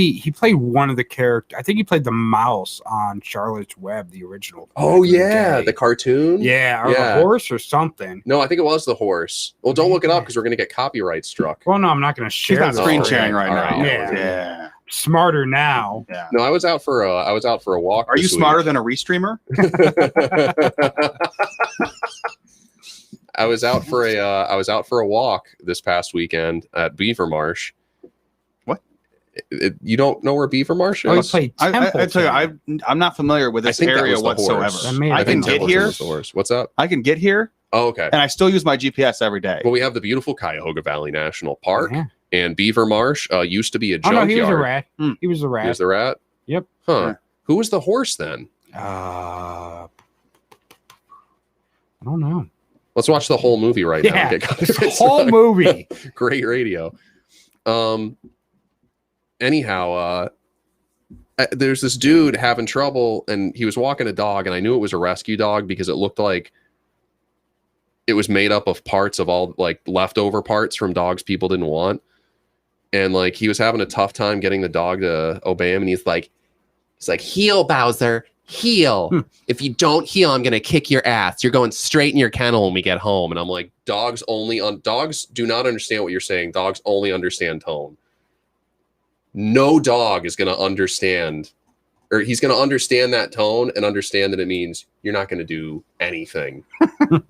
one of the characters. I think he played the mouse on Charlotte's Web, the original. Oh back in yeah, day. the cartoon. Yeah, or Yeah. the horse or something. No, I think it was the horse. Well, don't look it up because we're gonna get copyright struck. Well, no, I'm not going to She's share. not this screen with you. sharing right All now. right, yeah. Yeah. Smarter now. Yeah. No, I was out for a walk. Are you this smarter week. than a restreamer? I was out for a walk this past weekend at Beaver Marsh. What? You don't know where Beaver Marsh Oh, he is? played I Templeton. tell you, I'm not familiar with I this think that area was the horse. whatsoever. That may have I been can get Templeton here. was the horse. What's up? I can get here, Oh, okay. and I still use my GPS every day. Well, we have the beautiful Cuyahoga Valley National Park, Yeah. and Beaver Marsh used to be a Oh junkyard. no, he was a rat. Hmm. He was a He rat. was the rat? Yep. Huh. Yeah. Who was the horse then? I don't know. Let's watch the whole movie right now. Yeah, And get this whole movie. Great radio. Anyhow, there's this dude having trouble, and he was walking a dog, and I knew it was a rescue dog because it looked like it was made up of parts of all like leftover parts from dogs people didn't want. And like he was having a tough time getting the dog to obey him, and he's like, heel, Bowser, heel. If you don't heel, I'm gonna kick your ass. You're going straight in your kennel when we get home. And I'm like, dogs do not understand what you're saying. Dogs only understand tone. No dog is gonna understand, or he's gonna understand that tone and understand that it means you're not gonna do anything.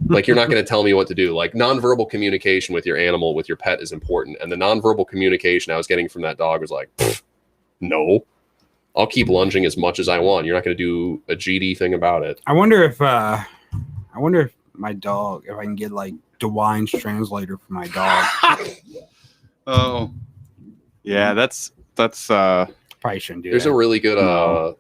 Like you're not gonna tell me what to do. Like nonverbal communication with your animal, with your pet is important. And the nonverbal communication I was getting from that dog was like, no. I'll keep lunging as much as I want. You're not going to do a GD thing about it. I wonder if my dog, if I can get like DeWine's translator for my dog. Oh, yeah, that's Probably shouldn't do There's that. a really good No.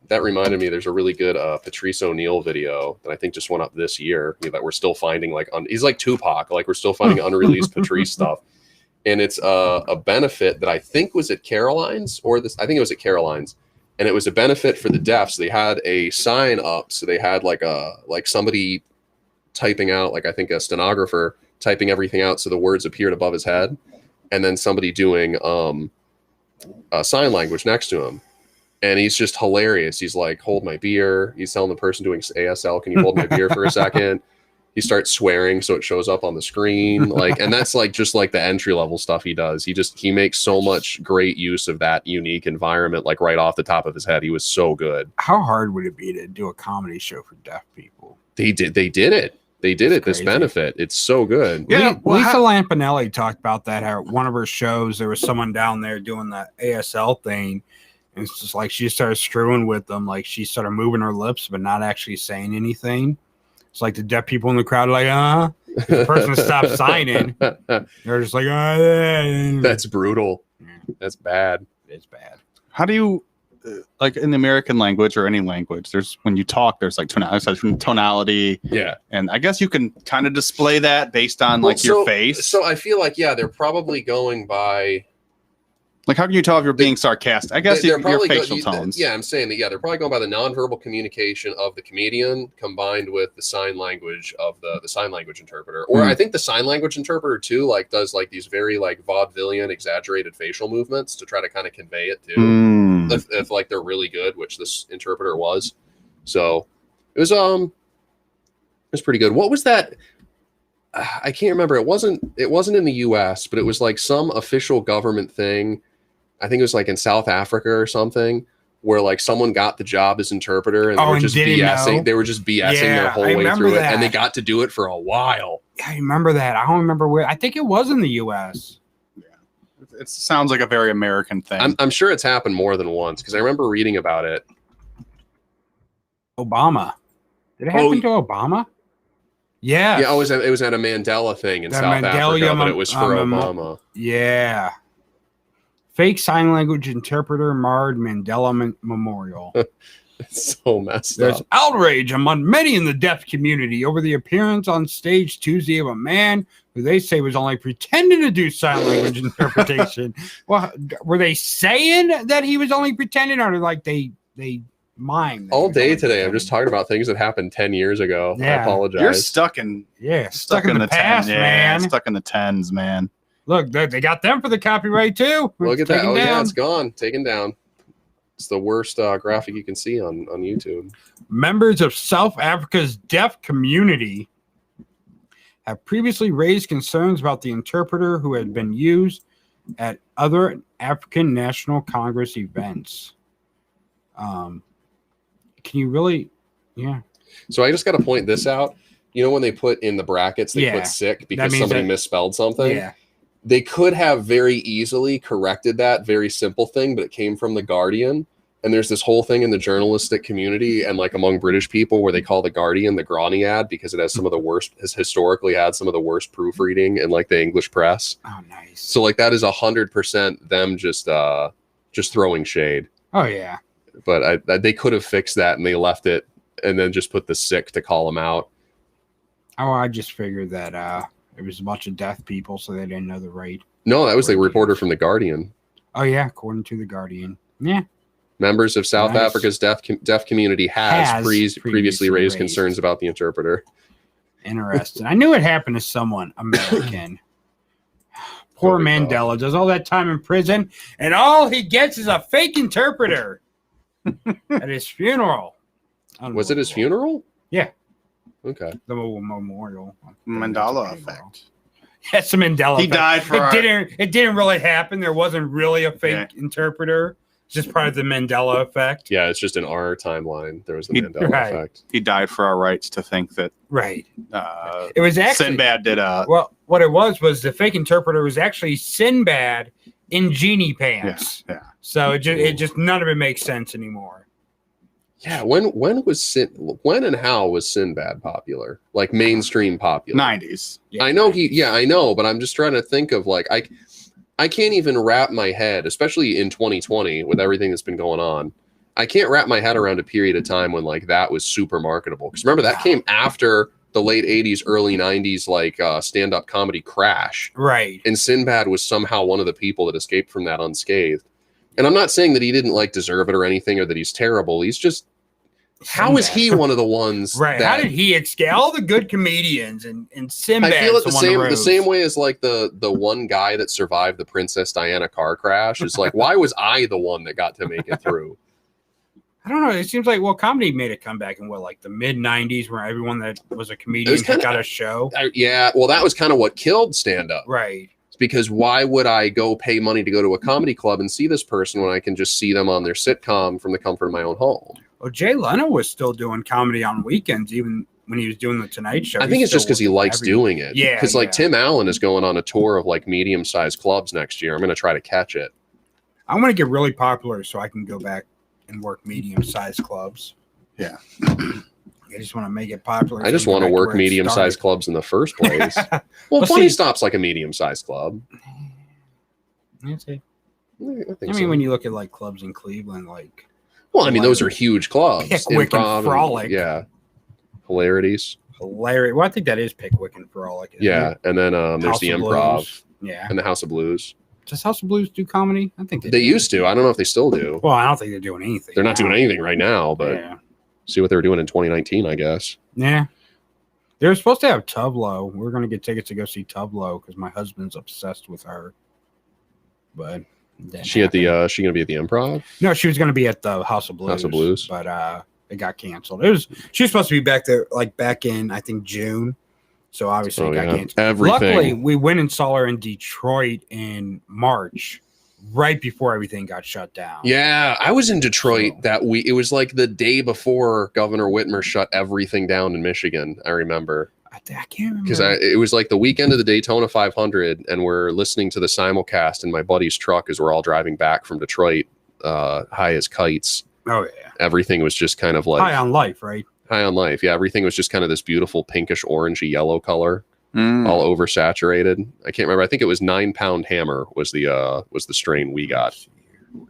that reminded me. There's a really good Patrice O'Neill video that I think just went up this year that we're still finding. Like he's like Tupac. Like we're still finding unreleased Patrice stuff. And it's a benefit that I think was at Caroline's I think it was at Caroline's, and it was a benefit for the deaf. So they had a sign up. So they had like somebody typing out, like I think a stenographer typing everything out so the words appeared above his head, and then somebody doing sign language next to him. And he's just hilarious. He's like, hold my beer. He's telling the person doing ASL, can you hold my beer for a second? He starts swearing so it shows up on the screen. Like, and that's like just like the entry level stuff he does. He makes so much great use of that unique environment, like right off the top of his head. He was so good. How hard would it be to do a comedy show for deaf people? They did it. This crazy. benefit. It's so good. Yeah, Lisa Lampanelli talked about that. How one of her shows, there was someone down there doing the ASL thing, and it's just like she started screwing with them. Like she started moving her lips, but not actually saying anything. It's like the deaf people in the crowd are like, the person stopped signing. They're just like, That's brutal. That's bad. It's bad. how do you like in the American language or any language? There's when you talk, there's like tonality, Yeah. and I guess you can kind of display that based on like your face. So I feel like, yeah, they're probably going by. Like, how can you tell if you're being sarcastic? I guess They're your probably facial tones. Yeah, I'm saying that. Yeah, they're probably going by the nonverbal communication of the comedian combined with the sign language of the sign language interpreter. Or I think the sign language interpreter too, like does like these very like vaudevillian, exaggerated facial movements to try to kind of convey it too. If like they're really good, which this interpreter was. So it was pretty good. What was that? I can't remember. It wasn't in the US, but it was like some official government thing. I think it was like in South Africa or something, where like someone got the job as interpreter and they were just BSing. know? They were just BSing Yeah, their whole I way remember through that. it, and they got to do it for a while. I remember that. I don't remember where. I think it was in the U.S. it sounds like a very American thing. I'm sure it's happened more than once because I remember reading about it. Obama. Did it happen to Obama? Yeah. Yeah, it was at a Mandela thing in South Africa, but it was for Obama. Yeah. Fake sign language interpreter marred Mandela Memorial. It's so messed There's up. outrage among many in the deaf community over the appearance on stage Tuesday of a man who they say was only pretending to do sign language interpretation. Well, were they saying that he was only pretending, or like they mime? All day today, I'm just talking about things that happened 10 years ago. Yeah. I apologize. You're stuck in stuck in the past, man. Stuck in the 10s, man. Look, they got them for the copyright too. Look at that. Taken Oh, yeah, down. it's gone. Taken down. It's the worst graphic you can see on YouTube. Members of South Africa's deaf community have previously raised concerns about the interpreter who had been used at other African National Congress events. Can you really? Yeah. So I just got to point this out. You know when they put in the brackets, they put sick because somebody misspelled something? Yeah. They could have very easily corrected that very simple thing, but it came from The Guardian. And there's this whole thing in the journalistic community and like among British people where they call The Guardian the Granny ad because it has some of the worst, has historically had some of the worst proofreading in like the English press. Oh, nice. So like that is 100% them just throwing shade. Oh, yeah. But they could have fixed that and they left it and then just put the sick to call them out. Oh, I just figured that it was a bunch of deaf people, so they didn't know the right. No, that was the reporter from The Guardian. Oh, yeah, according to The Guardian. Yeah. Members of South Africa's deaf community has previously raised concerns about the interpreter. Interesting. I knew it happened to someone American. Poor Mandela does all that time in prison, and all he gets is a fake interpreter at his funeral. Was it his funeral? Yeah. Okay. The memorial. Mandela effect. That's the Mandela He effect. died for It didn't really happen. There wasn't really a fake interpreter. It's just part of the Mandela effect. Yeah, it's just in our timeline. There was the Mandela effect. He died for our rights to think that. Right. It was actually Sinbad did well, what it was the fake interpreter was actually Sinbad in genie pants. Yeah. So it just none of it makes sense anymore. Yeah, when and how was Sinbad popular? Like mainstream popular? 90s. Yeah, I know I know, but I'm just trying to think of like I can't even wrap my head, especially in 2020 with everything that's been going on. I can't wrap my head around a period of time when like that was super marketable. Because remember that came after the late 80s, early 90s like stand-up comedy crash. Right. And Sinbad was somehow one of the people that escaped from that unscathed. And I'm not saying that he didn't like deserve it or anything or that he's terrible. He's just how is he one of the ones? Right. How did he escape? All the good comedians and Sinbad. I feel it the same way as like the one guy that survived the Princess Diana car crash. It's like, why was I the one that got to make it through? I don't know. It seems like comedy made a comeback in like the mid '90s, where everyone that was a comedian got a show. Yeah. Well, that was kind of what killed stand-up. Right. Because why would I go pay money to go to a comedy club and see this person when I can just see them on their sitcom from the comfort of my own home? Well, Jay Leno was still doing comedy on weekends, even when he was doing the Tonight Show. I think it's just because he likes doing it. Yeah. Because like Tim Allen is going on a tour of like medium-sized clubs next year. I'm going to try to catch it. I'm going to get really popular so I can go back and work medium-sized clubs. Yeah. I just want to make it popular. I just want to work medium-sized clubs in the first place. Well, Funny Stop's like a medium-sized club. I think I mean, when you look at like clubs in Cleveland, like. Well, I mean, those are huge clubs. Pickwick and Frolic. Yeah. Hilarities. Hilarious. Well, I think that is Pickwick and Frolic. Yeah. And then there's the Improv. Blues. Yeah. And the House of Blues. Does House of Blues do comedy? I think they used to. I don't know if they still do. Well, I don't think they're doing anything. They're not doing anything right now, but see what they were doing in 2019, I guess. Yeah. They were supposed to have Tublo. We're going to get tickets to go see Tublo because my husband's obsessed with her. But she going to be at the Improv? No, she was going to be at the House of Blues. House of Blues. But it got canceled. She was supposed to be back there back in, I think, June. So obviously it got canceled. Everything. Luckily, we went and saw her in Detroit in March, right before everything got shut down. Yeah, I was in Detroit that week. It was like the day before Governor Whitmer shut everything down in Michigan. I remember. I can't remember. Because it was like the weekend of the Daytona 500, and we're listening to the simulcast in my buddy's truck as we're all driving back from Detroit, high as kites. Oh yeah. Everything was just kind of like High on life, right? High on life. Yeah, everything was just kind of this beautiful pinkish orangey yellow color, all oversaturated. I can't remember. I think it was 9 Pound Hammer was the strain we got.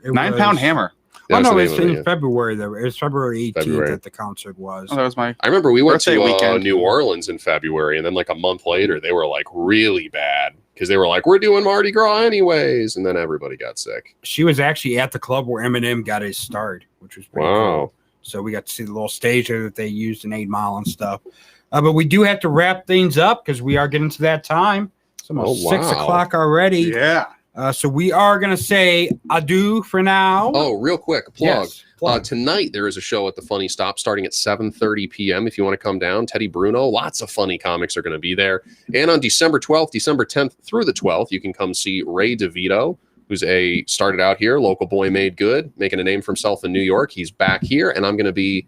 9 Pound Hammer. Oh no, it's in February though. It was February 18th that the concert was. Oh, that was my. I remember we went to weekend. New Orleans in February, and then like a month later, they were like really bad because they were like, "We're doing Mardi Gras anyways," and then everybody got sick. She was actually at the club where Eminem got his start, which was pretty cool. So we got to see the little stage there that they used in 8 Mile and stuff. But we do have to wrap things up because we are getting to that time. It's almost 6 o'clock already. Yeah. So we are going to say adieu for now. Oh, real quick, plug. Yes, plug. Tonight there is a show at the Funny Stop starting at 7:30 p.m. If you want to come down, Teddy Bruno, lots of funny comics are going to be there. And on December 12th, December 10th through the 12th, you can come see Ray DeVito, who's started out here, local boy made good, making a name for himself in New York. He's back here, and I'm going to be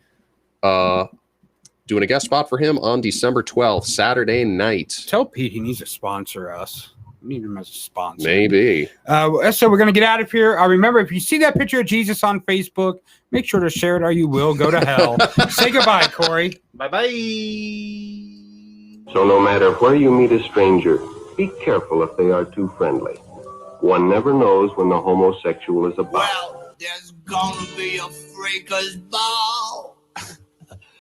doing a guest spot for him on December 12th, Saturday night. Tell Pete he needs to sponsor us. We need him as a sponsor. Maybe. So we're going to get out of here. Remember, if you see that picture of Jesus on Facebook, make sure to share it or you will go to hell. Say goodbye, Corey. Bye-bye. So no matter where you meet a stranger, be careful if they are too friendly. One never knows when the homosexual is about. Well, there's gonna be a freaker's ball.